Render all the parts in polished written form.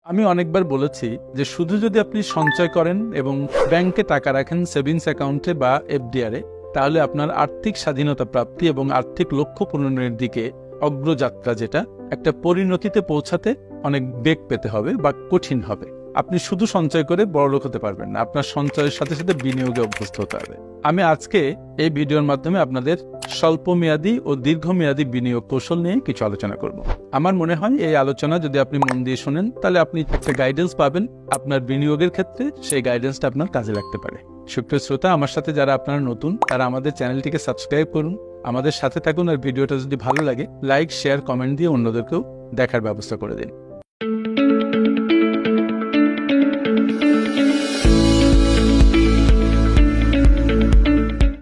আমি অনেকবার বলেছি যে শুধু যদি আপনি সঞ্চয় করেন এবং ব্যাংকে টাকা রাখেন সেভিংস অ্যাকাউন্টে বা এফডিআরে, তাহলে আপনার আর্থিক স্বাধীনতা প্রাপ্তি এবং আর্থিক লক্ষ্য পূরণের দিকে অগ্রযাত্রা, যেটা একটা পরিণতিতে পৌঁছাতে অনেক বেগ পেতে হবে বা কঠিন হবে। আপনি শুধু সঞ্চয় করে বড়লোক হতে পারবেন না, আপনার সঞ্চয়ের সাথে সাথে বিনিয়োগে অভ্যস্ত হতে হবে। আমি আজকে এই ভিডিওর মাধ্যমে আপনাদের স্বল্পমেয়াদী ও দীর্ঘমেয়াদী বিনিয়োগ কৌশল নিয়ে কিছু আলোচনা করব। আমার মনে হয় এই আলোচনা যদি আপনি মন দিয়ে শোনেন, তাহলে আপনি একটা গাইডেন্স পাবেন আপনার বিনিয়োগের ক্ষেত্রে, সেই গাইডেন্সটা আপনার কাজে লাগতে পারে। সুপ্রিয় শ্রোতা, আমার সাথে যারা আপনারা নতুন, তারা আমাদের চ্যানেলটিকে সাবস্ক্রাইব করুন, আমাদের সাথে থাকুন, আর ভিডিওটা যদি ভালো লাগে লাইক, শেয়ার, কমেন্ট দিয়ে অন্যদেরকেও দেখার ব্যবস্থা করে দিন।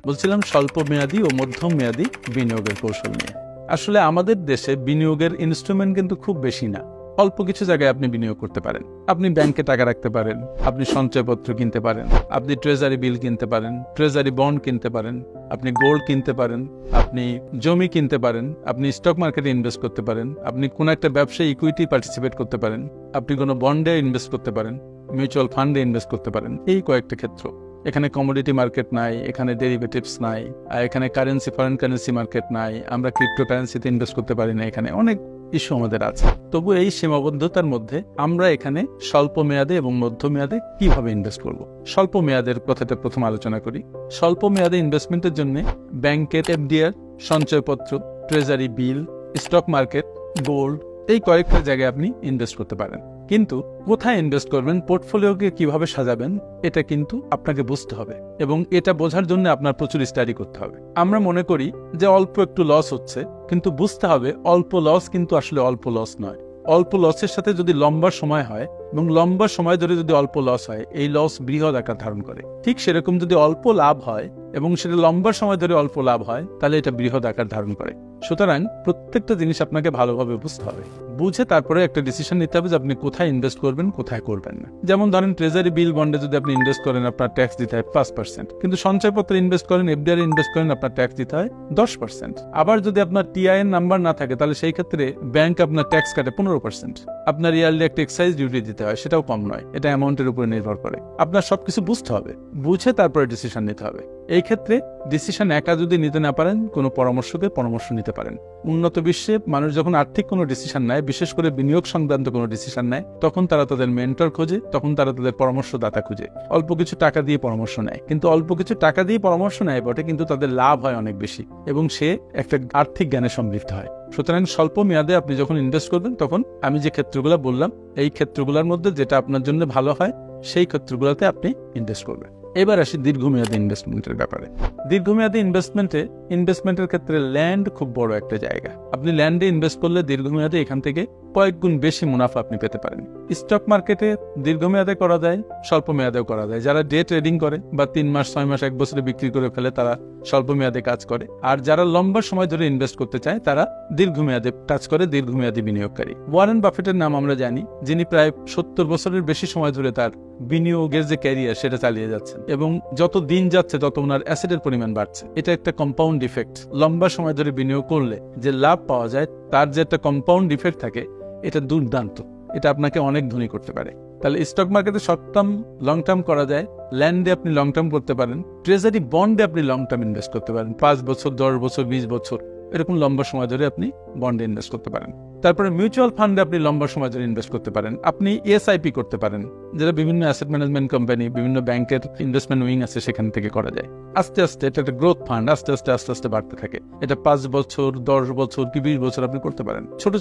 বলছিলাম স্বল্প মেয়াদী ও মধ্যম মেয়াদী বিনিয়োগের কৌশল নিয়ে। আসলে আমাদের দেশে বিনিয়োগের ইনস্ট্রুমেন্ট কিন্তু খুব বেশি না। অল্প কিছু জায়গায় আপনি বিনিয়োগ করতে পারেন। আপনি ব্যাংকে টাকা রাখতে পারেন, আপনি সঞ্চয়পত্র কিনতে পারেন, আপনি ট্রেজারি বিল কিনতে পারেন, ট্রেজারি বন্ড কিনতে পারেন, আপনি গোল্ড কিনতে পারেন, আপনি জমি কিনতে পারেন, আপনি স্টক মার্কেটে ইনভেস্ট করতে পারেন, আপনি কোনো একটা ব্যবসায় ইকুইটি পার্টিসিপেট করতে পারেন, আপনি কোনো বন্ডে ইনভেস্ট করতে পারেন, মিউচুয়াল ফান্ডে ইনভেস্ট করতে পারেন। এই কয়েকটা ক্ষেত্র। এখানে কমোডিটি মার্কেট নাই, এখানে ডেরিভেটিভস নাই, এখানে কারেন্সি, ফরেন কারেন্সি মার্কেট নাই, আমরা ক্রিপ্টো কারেন্সিতে ইনভেস্ট করতে পারি না, এখানে অনেক ইস্যু আমাদের আছে। তবু এই সীমাবদ্ধতার মধ্যে আমরা এখানে স্বল্প মেয়াদে এবং মধ্য মেয়াদে কিভাবে ইনভেস্ট করব। স্বল্প মেয়াদের কথাটা প্রথম আলোচনা করি। স্বল্প মেয়াদে ইনভেস্টমেন্টের জন্য ব্যাংকের এফডিআর, সঞ্চয়পত্র, treasury bill, stock market, gold, এই কয়েকটা জায়গায় আপনি ইনভেস্ট করতে পারেন। কিন্তু কোথায় ইনভেস্ট করবেন, পোর্টফোলিওকে কিভাবে সাজাবেন, এটা কিন্তু আপনাকে বুঝতে হবে এবং এটা বোঝার জন্য আপনার প্রচুর স্টাডি করতে হবে। আমরা মনে করি যে অল্প একটু লস হচ্ছে, কিন্তু বুঝতে হবে অল্প লস কিন্তু আসলে অল্প লস নয়। অল্প লসের সাথে যদি লম্বা সময় হয় এবং লম্বা সময় ধরে যদি অল্প লস হয়, এই লস বৃহৎ আকার ধারণ করে। ঠিক সেরকম যদি অল্প লাভ হয় এবং সেটা লম্বা সময় ধরে অল্প লাভ হয়, তাহলে এটা বৃহৎ আকার ধারণ করে। সুতরাং প্রত্যেকটা জিনিস আপনাকে ভালোভাবে বুঝতে হবে, বুঝে তারপরে একটা ডিসিশন নিতে হবে যে আপনি কোথায় ইনভেস্ট করবেন, কোথায় করবেন না। যেমন ধরেন ট্রেজারি বিল বন্ডে যদি আপনি ইনভেস্ট করেন, আপনার ট্যাক্স দিতে হয় 5%, কিন্তু সঞ্চয়পত্রে ইনভেস্ট করেন, এফডিআর ইনভেস্ট করেন, আপনার ট্যাক্স দিতে হয় 10%। আবার যদি আপনার টিআইএন নাম্বার না থাকে, তাহলে সেই ক্ষেত্রে ব্যাংক আপনার ট্যাক্স কাটে 15%। আপনার ইয়ারলি একটা এক্সাইজ ডিউটি দিতে হয়, সেটাও কম নয়, এটা অ্যামাউন্টের উপরে নির্ভর করে। আপনার সবকিছু বুঝতে হবে, বুঝে তারপরে ডিসিশন নিতে হবে। এই ক্ষেত্রে ডিসিশন একা যদি নিতে না পারেন, কোনো পরামর্শকে পরামর্শ নিতে পারেন। উন্নত বিশ্বে মানুষ যখন আর্থিক কোনো ডিসিশন নেয়, বিশেষ করে বিনিয়োগ সংক্রান্ত কোনো ডিসিশন নেয়, তখন তারা তাদের মেন্টর খোঁজে, তখন তারা তাদের পরামর্শদাতা খুঁজে। অল্প কিছু টাকা দিয়ে পরামর্শ নেয়, কিন্তু অল্প কিছু টাকা দিয়ে পরামর্শ নেয় বটে, কিন্তু তাদের লাভ হয় অনেক বেশি এবং সে একটা আর্থিক জ্ঞানে সমৃদ্ধ হয়। সুতরাং স্বল্প মেয়াদে আপনি যখন ইনভেস্ট করবেন, তখন আমি যে ক্ষেত্রগুলো বললাম, এই ক্ষেত্রগুলোর মধ্যে যেটা আপনার জন্য ভালো হয়, সেই ক্ষেত্রগুলোতে আপনি ইনভেস্ট করবেন। এবার আসি দীর্ঘমেয়াদী ইনভেস্টমেন্টের ব্যাপারে। দীর্ঘমেয়াদী ইনভেস্টমেন্টের ক্ষেত্রে ল্যান্ড খুব বড় একটা জায়গা। আপনি ল্যান্ডে ইনভেস্ট করলে দীর্ঘমেয়াদে এখান থেকে কয়েক গুণ বেশি মুনাফা আপনি পেতে পারেন। স্টক মার্কেটে দীর্ঘমেয়াদে করা যায়, স্বল্প মেয়াদেও করা যায়। যারা ডে ট্রেডিং করে বা 3 মাস, 6 মাস, 1 বছরে বিক্রি করে ফেলে, তারা স্বল্প মেয়াদে কাজ করে। আর যারা লম্বা সময় ধরে ইনভেস্ট করতে চায়, তারা দীর্ঘমেয়াদে কাজ করে, দীর্ঘমেয়াদী বিনিয়োগকারী। ওয়ারেন বাফেটের নাম আমরা জানি, যিনি প্রায় 70 বছরের বেশি সময় ধরে তার বিনিয়োগের যে ক্যারিয়ার, সেটা চালিয়ে যাচ্ছেন এবং যত দিন যাচ্ছে তত ওনার অ্যাসেটের পরিমাণ বাড়ছে। এটা একটা কম্পাউন্ড ইফেক্ট। লম্বা সময় ধরে বিনিয়োগ করলে যে লাভ পাওয়া যায়, তার যে একটা কম্পাউন্ড ইফেক্ট থাকে, এটা দুর্দান্ত। এটা আপনাকে অনেক ধনী করতে পারে। তাহলে স্টক মার্কেটে শর্ট টার্ম, লং টার্ম করা যায়, ল্যান্ডে আপনি লং টার্ম করতে পারেন, ট্রেজারি বন্ডে আপনি লং টার্ম ইনভেস্ট করতে পারেন, 5 বছর, 10 বছর, 20 বছর, এরকম লম্বা সময় ধরে আপনি বন্ডে ইনভেস্ট করতে পারেন। তারপরে মিউচুয়াল ফান্ডে আপনি লম্বা সময় ধরে ইনভেস্ট করতে পারেন। আপনি এসআইপি করতে পারেন, যেটা বিভিন্ন অ্যাসেট ম্যানেজমেন্ট কোম্পানি, বিভিন্ন ব্যাংকের ইনভেস্টমেন্ট উইং আছে, সেখান থেকে করা যায়। আস্তে আস্তে এটা একটা গ্রোথ ফান্ড, আস্তে আস্তে বাড়তে থাকে। এটা 5 বছর, 10 বছর কি 20 বছর আপনি করতে পারেন। ছোট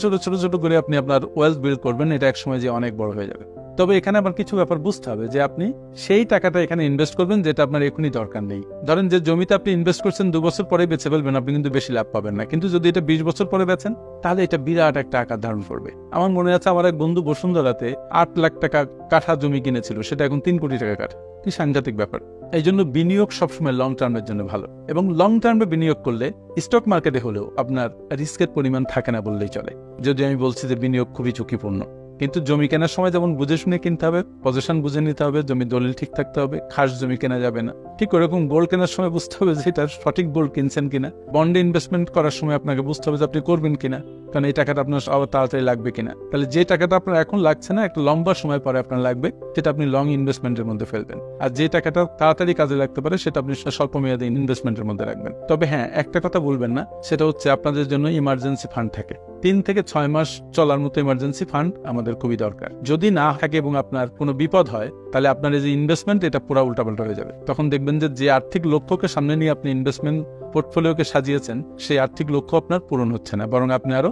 ছোট করে আপনি আপনার ওয়েলথ বিল্ড করবেন, এটা একসময় যে অনেক বড় হয়ে যাবে। তবে এখানে আবার কিছু ব্যাপার বুঝতে হবে, যে আপনি সেই টাকাটা এখানে ইনভেস্ট করবেন যেটা আপনার এখনই দরকার নেই। ধরেন যে জমিতে আপনি ইনভেস্ট করছেন, 2 বছর পরে বেচে ফেলবেন, আপনি কিন্তু বেশি লাভ পাবেন না। কিন্তু যদি এটা 20 বছর পরে বেচেন, তাহলে এটা বিরাট একটা আকার ধারণ করবে। আমার মনে আছে, আমার এক বন্ধু বসুন্ধরাতে 8 লাখ টাকা কাঠা জমি কিনেছিল, সেটা এখন 3 কোটি টাকা কাঠা। কি সাংঘাতিক ব্যাপার। এই জন্য বিনিয়োগ সবসময় লং টার্মের জন্য ভালো, এবং লং টার্মে বিনিয়োগ করলে স্টক মার্কেটে হলেও আপনার রিস্কের পরিমাণ থাকে না বললেই চলে। যদি আমি বলছি যে বিনিয়োগ খুবই ঝুঁকিপূর্ণ, কিন্তু জমি কেনার সময় যেমন বুঝে শুনে কিনতে হবে, পজিশন বুঝে নিতে হবে, জমি দলিল ঠিক থাকতে হবে, খাস জমি কেনা যাবে না। ঠিক ওরকম গোল্ড কেনার সময় বুঝতে হবে যে এটা সঠিক গোল্ড কিনছেন কিনা। বন্ডে ইনভেস্টমেন্ট করার সময় আপনাকে বুঝতে হবে যে আপনি করবেন কিনা, কারণ এই টাকাটা আপনার আবার তাড়াতাড়ি লাগবে কিনা। তাহলে যে টাকাটা আপনার এখন লাগছে না, একটা লম্বা সময় পরে আপনার লাগবে, সেটা আপনি লং ইনভেস্টমেন্টের মধ্যে ফেলবেন। আর যে টাকাটা তাড়াতাড়ি কাজে লাগতে পারে সেটা আপনি স্বল্প মেয়াদী ইনভেস্টমেন্টের মধ্যে রাখবেন। তবে হ্যাঁ, একটা কথা বলবেন না, সেটা হচ্ছে আপনাদের জন্য ইমার্জেন্সি ফান্ড থাকে। 3 থেকে 6 মাস চলার মতো ইমার্জেন্সি ফান্ড আমাদের খুবই দরকার। যদি না থাকে এবং আপনার কোনো বিপদ হয়, তাহলে আপনার এই যে ইনভেস্টমেন্ট এটা পুরো উল্টাপাল্টা হয়ে যাবে। তখন দেখবেন যে আর্থিক লক্ষ্যকে সামনে নিয়ে আপনি ইনভেস্টমেন্ট পোর্টফোলিওকে সাজিয়েছেন, সেই আর্থিক লক্ষ্য আপনার পূরণ হচ্ছে না, বরং আপনি আরো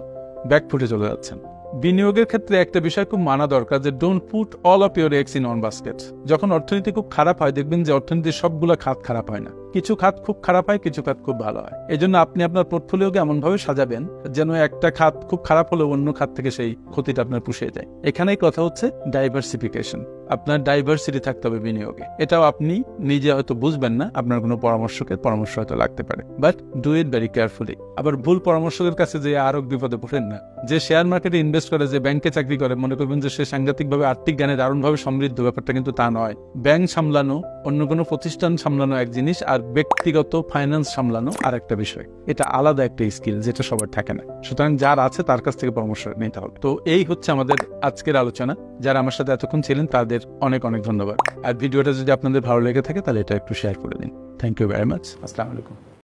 ব্যাকফুটে চলে যাচ্ছেন। বিনিয়োগের ক্ষেত্রে একটা বিষয় খুব মানা দরকার, যে don't put all of your eggs in one basket. যখন অর্থনীতি খুব খারাপ হয়, দেখবেন যে অর্থনীতির সবগুলো খাত খারাপ হয় না, কিছু খাত খুব খারাপ হয়, কিছু খাত খুব ভালো হয়। এই জন্য আপনি আপনার পোর্টফোলিওকে এমনভাবে সাজাবেন যেন একটা খাত খুব খারাপ হলেও অন্য খাত থেকে সেই ক্ষতিটা আপনার পুষিয়ে যায়। এখানেই কথা হচ্ছে ডাইভার্সিফিকেশন। আপনার ডাইভার্সিটি থাকতে হবে বিনিয়োগে। এটাও আপনি নিজে হয়তো বুঝবেন না, আপনার কোনো পরামর্শকের পরামর্শ হয়তো লাগতে পারে, but do it very carefully. আবার ভুল পরামর্শকের কাছে যে আরো বিপদে পড়েন না। যে শেয়ার মার্কেটে ইনভেস্ট করে, যে ব্যাংকে চাকরি করে, মনে করবেন যে সে সাংঘাতিকভাবে আর্থিক জ্ঞানে দারুণভাবে সমৃদ্ধ, ব্যাপারটা কিন্তু তা নয়। ব্যাংক সামলানো, অন্য কোনো প্রতিষ্ঠান সামলানো এক জিনিস, আর ব্যক্তিগত ফাইন্যান্স সামলানো আর একটা বিষয়। এটা আলাদা একটা স্কিল, যেটা সবার থাকে না। সুতরাং যার আছে তার কাছ থেকে পরামর্শ নিতে হবে। তো এই হচ্ছে আমাদের আজকের আলোচনা। যারা আমার সাথে এতক্ষণ ছিলেন তাদের অনেক অনেক ধন্যবাদ। আর ভিডিওটা যদি আপনাদের ভালো লেগে থাকে তাহলে এটা একটু শেয়ার করে দিন। Thank you very much. আসসালামু আলাইকুম।